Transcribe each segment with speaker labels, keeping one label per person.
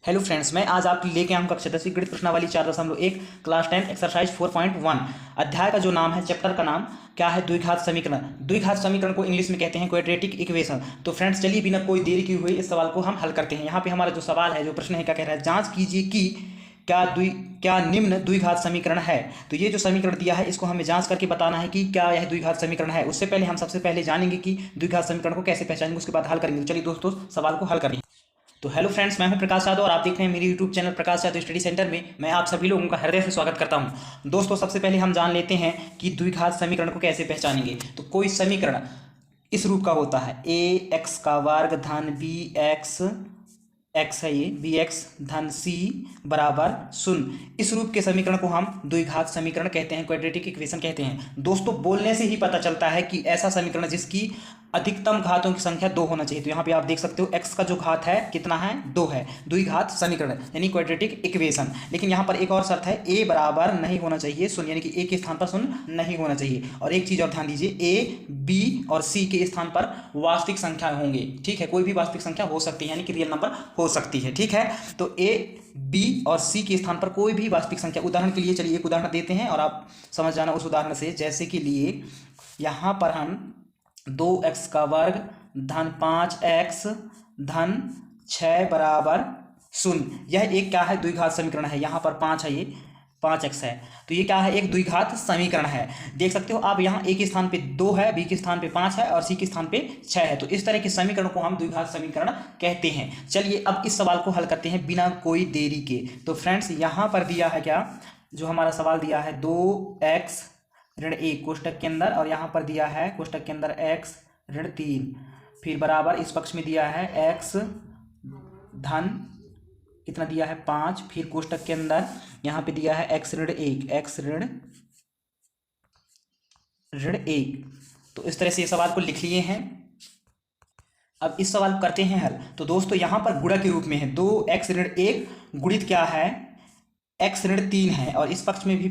Speaker 1: Hello friends, मैं आज आपके लेके आया हूं कक्षा 10 गणित प्रश्नावली 4.1 क्लास 10 एक्सरसाइज 4.1। अध्याय का जो नाम है, चैप्टर का नाम क्या है? द्विघात समीकरण। द्विघात समीकरण को इंग्लिश में कहते हैं क्वाड्रेटिक इक्वेशन। तो फ्रेंड्स चलिए बिना कोई देरी की हुई इस सवाल को हम हल करते हैं। यहाँ पे हमारा जो सवाल है, जो प्रश्न है, क्या कह रहा है? जांच कीजिए कि क्या निम्न द्विघात समीकरण है। तो ये जो समीकरण दिया है इसको हमें जांच करके बताना है कि क्या यह द्विघात समीकरण है। उससे पहले हम सबसे पहले जानेंगे कि द्विघात समीकरण को कैसे पहचानेंगे, उसके बाद हल करेंगे। तो चलिए दोस्तों सवाल को हल करेंगे। तो हेलो फ्रेंड्स, मैं हूं प्रकाश यादव और आप देख रहे हैं मेरे YouTube channel Prakash Yadav study centre में। मैं आप सभी लोगों का हृदय से स्वागत करता हूं। दोस्तों सबसे पहले हम जान लेते हैं कि द्विघात समीकरण को कैसे पहचानेंगे। तो कोई समीकरण इस रूप का होता है, ए एक्स का वर्ग धन बी एक्स, एक्स है ये, बी एक्स धन सी बराबर शून्य। इस रूप के समीकरण को हम द्विघात समीकरण कहते हैं, क्वाड्रेटिक इक्वेशन कहते हैं। दोस्तों बोलने से ही पता चलता है कि ऐसा समीकरण जिसकी अधिकतम घातों की संख्या 2 होना चाहिए। तो यहाँ पे आप देख सकते हो x का जो घात है कितना है? 2 है। द्विघात समीकरण यानी क्वाड्रेटिक इक्वेशन। लेकिन यहाँ पर एक और शर्त है, a बराबर नहीं होना चाहिए शून्य, यानी कि a के स्थान पर शून्य नहीं होना चाहिए। और एक चीज और ध्यान दीजिए, a b और c के स्थान पर वास्तविक संख्या होंगे। ठीक है, कोई भी वास्तविक संख्या हो सकती है, यानी कि रियल नंबर हो सकती है। ठीक है, तो a b और c के स्थान पर कोई भी वास्तविक संख्या। उदाहरण के लिए चलिए एक उदाहरण देते हैं और आप समझ जाना उस उदाहरण से। जैसे कि लिए यहाँ पर हम 2x का वर्ग धन 5x धन 6 बराबर शून्य, यह एक क्या है? द्विघात समीकरण है। यहाँ पर 5 है, ये 5x है, तो ये क्या है? एक द्विघात समीकरण है। देख सकते हो आप, यहाँ a के स्थान पे 2 है, b के स्थान पे 5 है और c के स्थान पे 6 है। तो इस तरह के समीकरण को हम द्विघात समीकरण कहते हैं। चलिए अब इस सवाल को हल करते हैं बिना कोई देरी के। तो फ्रेंड्स यहाँ पर दिया है क्या, जो हमारा सवाल दिया है 2x ऋण 1 कोष्टक के अंदर, और यहाँ पर दिया है कोष्टक के अंदर x ऋण 3, फिर बराबर इस पक्ष में दिया है x धन कितना दिया है? 5, फिर कोष्टक के अंदर यहाँ पे दिया है x ऋण 1, x ऋण 1। तो इस तरह से ये सवाल को लिख लिए हैं। अब इस सवाल को करते हैं हल। तो दोस्तों यहाँ पर गुणा के रूप में है, 2x ऋण 1 गुणित क्या है? x ऋण 3 है, और इस पक्ष में भी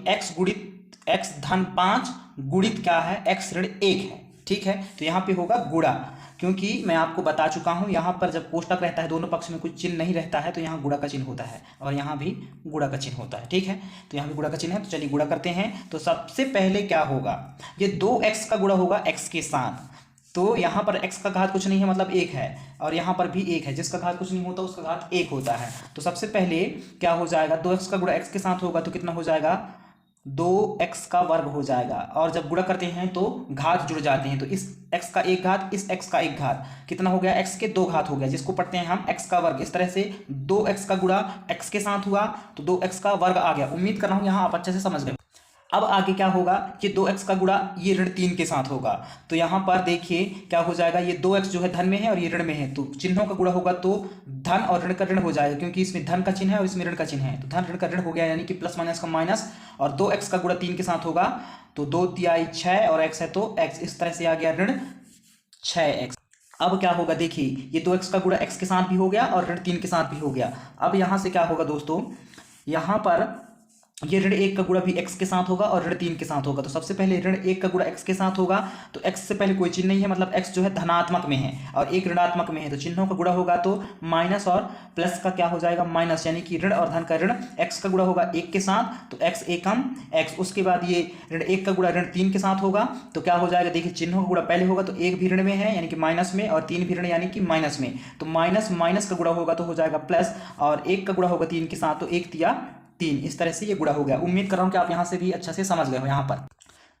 Speaker 1: x गुणित x धन 5 गुणित क्या है? x ऋण 1 है। ठीक है, तो यहाँ पे होगा गुणा, क्योंकि मैं आपको बता चुका हूँ यहाँ पर जब कोष्टक रहता है, दोनों पक्ष में कुछ चिन्ह नहीं रहता है, तो यहाँ गुणा का चिन्ह होता है और यहाँ भी गुणा का चिन्ह होता है। ठीक है, तो यहाँ भी गुणा का चिन्ह है। तो चलिए गुणा करते हैं। तो सबसे पहले क्या होगा, ये 2x का गुणा होगा x के साथ। तो यहाँ पर x का घात कुछ नहीं है, मतलब 1 है, और यहाँ पर भी 1 है। जिसका घात कुछ नहीं होता उसका घात 1 होता है। तो सबसे पहले क्या हो जाएगा, 2x का गुणा x के साथ होगा तो कितना हो जाएगा? 2x का वर्ग हो जाएगा। और जब गुणा करते हैं तो घात जुड़ जाते हैं, तो इस x का एक घात, इस x का एक घात, कितना हो गया? x के 2 घात हो गया, जिसको पढ़ते हैं हम x का वर्ग। इस तरह से 2x का गुणा x के साथ हुआ तो 2x का वर्ग आ गया। उम्मीद कर रहा हूँ यहाँ आप अच्छे से समझ गए। अब आगे क्या होगा कि 2x का गुणा ये ऋण 3 के साथ होगा। तो यहाँ पर देखिए क्या हो जाएगा, ये 2x जो है धन में है और ये ऋण में है, तो चिन्हों का गुणा होगा तो धन और ऋण का ऋण हो जाएगा, क्योंकि इसमें धन का चिन्ह है और इसमें ऋण का चिन्ह है। तो धन ऋण का ऋण हो गया, यानी कि प्लस माइनस का माइनस। और 2x का गुणा 3 के साथ होगा तो 2 तिहाई 6 और x है तो x, इस तरह से आ गया ऋण 6x। अब क्या होगा, देखिए ये 2x का गुणा x के साथ भी हो गया और ऋण 3 के साथ भी हो गया। अब यहाँ से क्या होगा दोस्तों, यहाँ पर ये ऋण 1 का गुणा भी x के साथ होगा और ऋण 3 के साथ होगा। तो सबसे पहले ऋण 1 का गुणा x के साथ होगा, तो x से पहले कोई चिन्ह नहीं है, मतलब x जो है धनात्मक में है और एक ऋणात्मक में है, तो चिन्हों का गुणा होगा तो माइनस और प्लस का क्या हो जाएगा? माइनस, यानी कि ऋण और धन का ऋण। x का गुणा होगा 1 के साथ तो x एकम x। उसके बाद ये ऋण 1 का गुणा ऋण 3 के साथ होगा तो क्या हो जाएगा? देखिए चिन्हों का गुणा पहले होगा तो 1 भी ऋण में है यानी कि माइनस में, और 3 भी ऋण यानी कि माइनस में, तो माइनस माइनस का गुणा होगा तो हो जाएगा प्लस, और 1 का गुणा होगा 3 के साथ तो 1 तिया 3। इस तरह से ये गुणा हो गया। उम्मीद कर रहा हूं कि आप यहां से भी अच्छा से समझ गए हो यहाँ पर।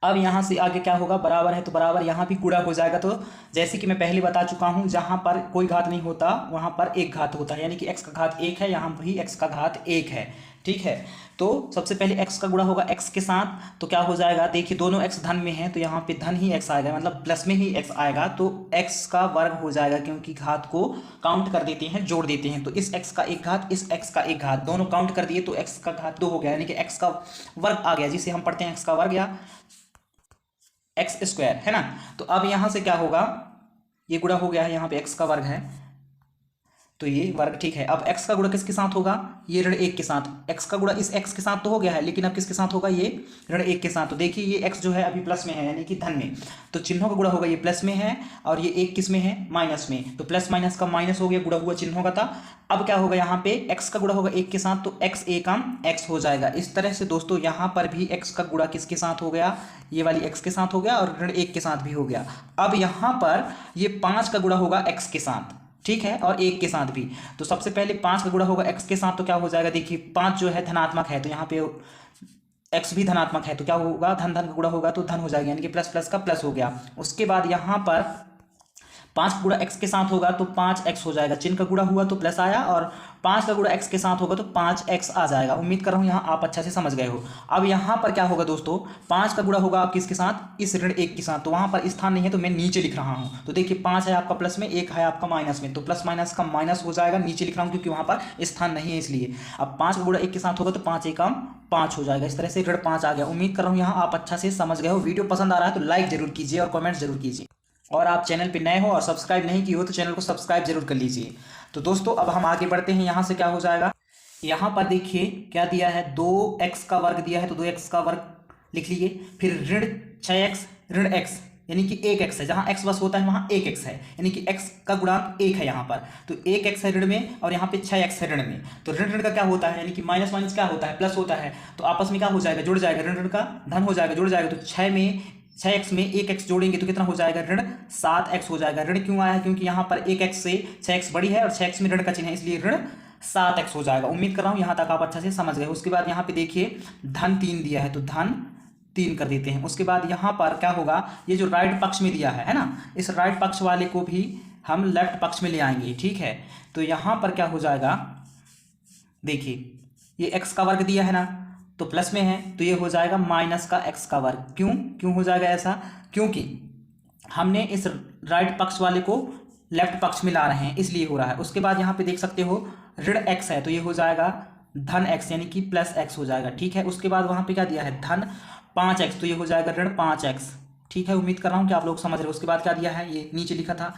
Speaker 1: अब यहाँ से आगे क्या होगा, बराबर है तो बराबर यहाँ भी गुणा हो जाएगा। तो जैसे कि मैं पहले बता चुका हूँ, जहाँ पर कोई घात नहीं होता वहाँ पर एक घात होता है, यानी कि x का घात 1 है, यहाँ भी x का घात 1 है। ठीक है, तो सबसे पहले x का गुणा होगा x के साथ, तो क्या हो जाएगा? देखिए दोनों x धन में है तो यहाँ पे धन ही x आएगा, मतलब प्लस में ही x आएगा, तो x का वर्ग हो जाएगा, क्योंकि घात को काउंट कर देते हैं, जोड़ देते हैं। तो इस x का एक घात, इस x का एक घात, दोनों काउंट कर दिए तो x का घात 2 हो गया, यानी कि x का वर्ग आ गया, जिसे हम पढ़ते हैं x का वर्ग या x स्क्वायर, है ना। तो अब यहाँ से क्या होगा, ये गुणा हो गया है, यहाँ पे x का वर्ग है तो ये वर्ग ठीक है। अब x का गुणा किसके साथ होगा, ये ऋण 1 के साथ। x का गुणा इस x के साथ तो हो गया है, लेकिन अब किसके साथ होगा, ये ऋण 1 के साथ। तो देखिए ये x जो है अभी प्लस में है, यानी कि धन में, तो चिन्हों का गुणा होगा, ये प्लस में है और ये 1 किस में है, माइनस में। तो प्लस माइनस का माइनस हो गया, गुणा हुआ चिन्हों का था। अब क्या होगा, यहाँ पे x का गुणा होगा 1 के साथ, तो x एकम x हो जाएगा। इस तरह से दोस्तों यहाँ पर भी x का गुणा किसके साथ हो गया, ये वाली x के साथ हो गया और ऋण 1 के साथ भी हो गया। अब यहाँ पर ये 5 का गुणा होगा x के साथ, ठीक है, और 1 के साथ भी। तो सबसे पहले 5 का गुणा होगा x के साथ, तो क्या हो जाएगा, देखिए 5 जो है धनात्मक है, तो यहाँ पे x भी धनात्मक है, तो क्या होगा, धन धन का गुणा होगा तो धन हो जाएगा, यानी कि प्लस प्लस का प्लस हो गया। उसके बाद यहाँ पर 5 का गुणा x के साथ होगा तो 5x हो जाएगा, चिन्ह का गुणा हुआ तो प्लस आया, और 5 का गुणा x के साथ होगा तो 5x आ जाएगा। उम्मीद कर रहा हूँ यहाँ आप अच्छा से समझ गए हो। अब यहाँ पर क्या होगा दोस्तों, 5 का गुणा होगा आप किसके साथ, इस ऋण 1 के साथ, तो वहाँ पर स्थान नहीं है तो मैं नीचे लिख रहा हूँ। तो देखिए 5 है आपका प्लस में, 1 है आपका माइनस में, तो प्लस माइनस का माइनस हो जाएगा, नीचे लिख रहा हूँ क्योंकि वहाँ पर स्थान नहीं है इसलिए। अब 5 का गुणा 1 के साथ होगा तो 5 एकम 5 हो जाएगा। इस तरह से ऋण 5 आ गया। उम्मीद कर रहा हूँ यहाँ आप अच्छा से समझ गए हो। वीडियो पसंद आ रहा है तो लाइक जरूर कीजिए और कमेंट जरूर कीजिए, और आप चैनल पे नए हो और सब्सक्राइब नहीं किए हो तो चैनल को सब्सक्राइब जरूर कर लीजिए। तो दोस्तों अब हम आगे बढ़ते हैं। यहाँ से क्या हो जाएगा, यहाँ पर देखिए क्या दिया है, 2x का वर्ग दिया है, तो 2x का वर्ग लिख लीजिए। फिर ऋण 6x ऋण x, यानी कि 1x है, जहाँ x बस होता है वहाँ 1x है, यानी कि x का गुणांक 1 है यहाँ पर, तो 1x है ऋण में और यहाँ पे 6x है ऋण में। तो ऋण ऋण का क्या होता है, यानी कि माइनस माइनस क्या होता है, प्लस होता है, तो आपस में क्या हो जाएगा, जुड़ जाएगा, ऋण ऋण का धन हो जाएगा, जुड़ जाएगा। तो 6x में 1x जोड़ेंगे तो कितना हो जाएगा, ऋण 7x हो जाएगा। ऋण क्यों आया, क्योंकि यहाँ पर 1x से 6x बड़ी है और 6x में ऋण का चिन्ह है, इसलिए ऋण 7x हो जाएगा। उम्मीद कर रहा हूँ यहाँ तक आप अच्छा से समझ गए। उसके बाद यहाँ पे देखिए धन 3 दिया है, तो धन 3 कर देते हैं। उसके बाद यहाँ पर क्या होगा, ये जो राइट पक्ष में दिया है ना, इस राइट पक्ष वाले को भी हम लेफ्ट पक्ष में ले आएंगे, ठीक है। तो यहाँ पर क्या हो जाएगा, देखिए ये x का वर्ग दिया है ना, तो प्लस में है तो ये हो जाएगा माइनस का x का वर्ग। क्यों हो जाएगा ऐसा, क्योंकि हमने इस राइट पक्ष वाले को लेफ्ट पक्ष में ला रहे हैं इसलिए हो रहा है। उसके बाद यहाँ पे देख सकते हो ऋण x है, तो ये हो जाएगा धन x, यानी कि प्लस x हो जाएगा, ठीक है। उसके बाद वहाँ पे क्या दिया है, धन 5x, तो ये हो जाएगा ऋण 5x, ठीक है। उम्मीद कर रहा हूँ कि आप लोग समझ रहे हो। उसके बाद क्या दिया है, ये नीचे लिखा था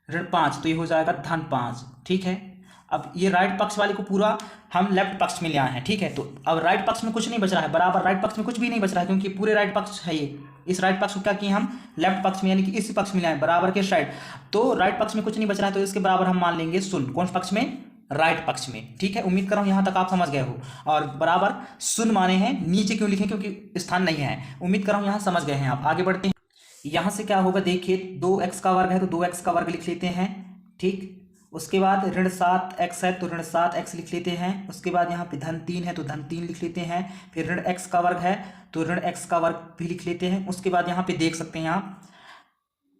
Speaker 1: ऋण 5, तो ये हो जाएगा धन 5, ठीक है। अब ये राइट पक्ष वाले को पूरा हम लेफ्ट पक्ष में ले आए हैं, ठीक है। तो अब राइट पक्ष में कुछ नहीं बच रहा है, बराबर राइट पक्ष में कुछ भी नहीं बच रहा है, क्योंकि पूरे राइट पक्ष है ये। इस राइट पक्ष को क्या किए हम, लेफ्ट पक्ष में, यानी कि इस पक्ष में ले आए, बराबर के साइड। तो राइट पक्ष में कुछ नहीं बच रहा है, तो इसके बराबर हम मान लेंगे शून्य। कौन पक्ष में, राइट पक्ष में, ठीक है। उम्मीद कर रहा हूँ यहाँ तक आप समझ गए हो। और बराबर शून्य माने हैं, नीचे क्यों लिखें, क्योंकि स्थान नहीं है। उम्मीद कर रहा हूँ यहाँ समझ गए हैं आप। आगे बढ़ते हैं। यहाँ से क्या होगा, देखिए 2x का वर्ग है तो 2x का वर्ग लिख लेते हैं, ठीक। उसके बाद ऋण 7x है तो ऋण 7x लिख लेते हैं। उसके बाद यहाँ पे धन 3 है तो धन 3 लिख लेते हैं। फिर ऋण x का वर्ग है तो ऋण x का वर्ग भी लिख लेते हैं। उसके बाद यहाँ पे देख सकते हैं आप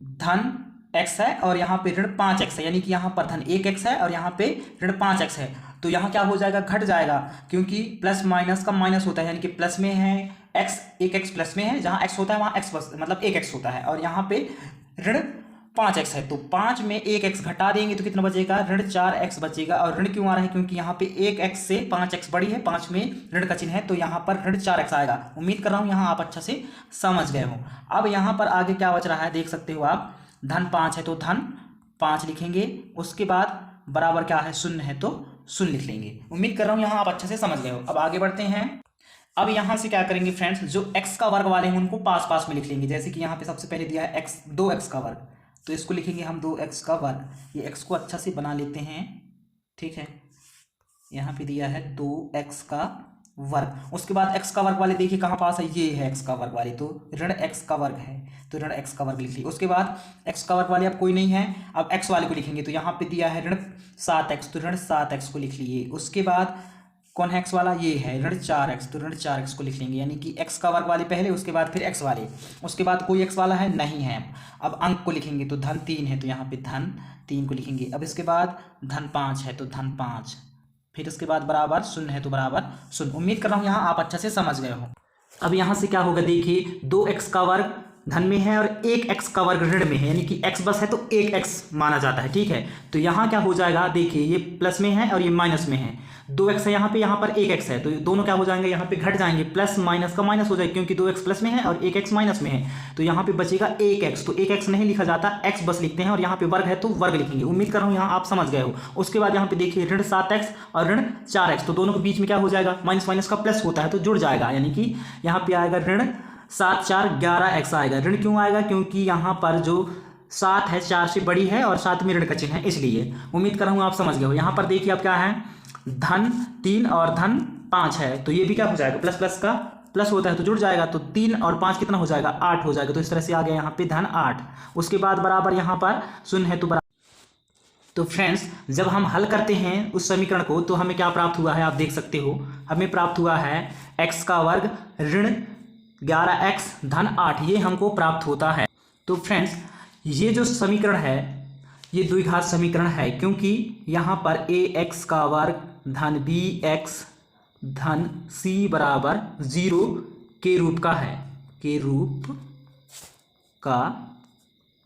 Speaker 1: धन x है और यहाँ पे ऋण 5x है, यानी कि यहाँ पर धन 1x है और यहाँ पे ऋण 5x है। तो यहाँ क्या हो जाएगा, घट जाएगा, क्योंकि प्लस माइनस का माइनस होता है, यानी कि प्लस में है x, 1x प्लस में है, जहाँ x होता है वहाँ x बस मतलब 1x होता है, और यहाँ पे ऋण 5x है तो 5 में 1x घटा देंगे तो कितना बचेगा, ऋण 4x बचेगा। और ऋण क्यों आ रहा है, क्योंकि यहाँ पे 1x से 5x बड़ी है, 5 में ऋण का चिन्ह है, तो यहाँ पर ऋण 4x आएगा। उम्मीद कर रहा हूँ यहाँ आप अच्छा से समझ गए हो। अब यहाँ पर आगे क्या बच रहा है, देख सकते हो आप, धन 5 है तो धन 5 लिखेंगे। उसके बाद बराबर क्या है, शून्य है तो शून्य लिख लेंगे। उम्मीद कर रहा हूँ यहाँ आप अच्छे से समझ गए हो। अब आगे बढ़ते हैं। अब यहाँ से क्या करेंगे फ्रेंड्स, जो x का वर्ग वाले हैं उनको पास पास में लिख लेंगे। जैसे कि यहाँ पे सबसे पहले दिया है x, 2x का वर्ग, तो इसको लिखेंगे हम 2x का वर्ग। ये x को अच्छा से बना लेते हैं, ठीक है। यहाँ पे दिया है 2x का वर्ग। उसके बाद x का वर्ग वाले देखिए कहाँ पास है, ये है x का वर्ग वाले, तो ऋण x का वर्ग है तो ऋण x का वर्ग लिख लिया। उसके बाद x का वर्ग वाले अब कोई नहीं है, अब x वाले को लिखेंगे, तो यहाँ पे दिया है ऋण 7x, तो ऋण 7x को लिख लिए। उसके बाद कौन है x वाला, ये है ऋण 4x, तो ऋण 4x को लिख लेंगे, यानी कि x का वर्ग वाले पहले, उसके बाद फिर x वाले। उसके बाद कोई x वाला है नहीं है। अब अंक को लिखेंगे, तो धन 3 है तो यहाँ पे धन 3 को लिखेंगे। अब इसके बाद धन 5 है तो धन 5, फिर उसके बाद बराबर शून्य है तो बराबर शून्य। उम्मीद कर रहा हूँ यहाँ आप अच्छा से समझ गए हो। अब यहाँ से क्या होगा, देखिए 2x का वर्ग धन में है और 1x का वर्ग ऋण में है, यानी कि x बस है तो 1x माना जाता है। ठीक है, तो यहाँ क्या हो जाएगा, देखिए ये प्लस में है और ये माइनस में है, 2x है यहाँ पर 1x है, तो दोनों क्या हो जाएंगे, यहाँ पे घट जाएंगे, प्लस माइनस का माइनस हो जाएगा, क्योंकि 2x प्लस में है और 1x माइनस में है, तो यहाँ पे बचेगा 1x। तो 1x नहीं लिखा जाता, x बस लिखते हैं, और यहाँ पे वर्ग है तो वर्ग लिखेंगे। उम्मीद कर रहा हूँ यहाँ आप समझ गए हो। उसके बाद यहाँ पे देखिए ऋण 7x और ऋण 4x, तो दोनों के बीच में क्या हो जाएगा, माइनस माइनस का प्लस होता है तो जुड़ जाएगा, यानी कि यहाँ पे आएगा ऋण 7 4 11x आएगा। ऋण क्यों आएगा, क्योंकि यहाँ पर जो 7 है 4 से बड़ी है और साथ में ऋण का चिन्ह है, इसलिए। उम्मीद कर रहा हूँ आप समझ गए हो। यहाँ पर देखिए अब क्या है, धन 3 और धन 5 है, तो ये भी क्या हो जाएगा, प्लस प्लस का प्लस होता है तो जुड़ जाएगा, तो 3 और 5 कितना हो जाएगा, 8 हो जाएगा। तो इस तरह से आ गया यहाँ पे धन 8। उसके बाद बराबर यहाँ पर शून्य है तो बराबर। तो फ्रेंड्स जब हम हल करते हैं उस समीकरण को तो हमें क्या प्राप्त हुआ है, आप देख सकते हो, हमें प्राप्त हुआ है x का वर्ग ऋण 11x धन 8, ये हमको प्राप्त होता है। तो फ्रेंड्स ये जो समीकरण है ये द्विघात समीकरण है, क्योंकि यहाँ पर ax का वर्ग धन bx धन c बराबर 0 के रूप का है, के रूप का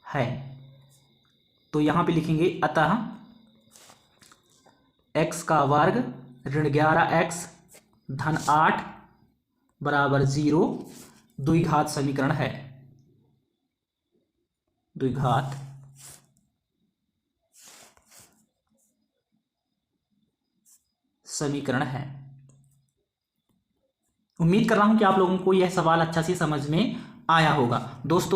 Speaker 1: है। तो यहाँ पे लिखेंगे अतः x का वर्ग ऋण 11x धन 8 बराबर 0 द्विघात समीकरण है, द्विघात समीकरण है। उम्मीद कर रहा हूं कि आप लोगों को यह सवाल अच्छा से समझ में आया होगा। दोस्तों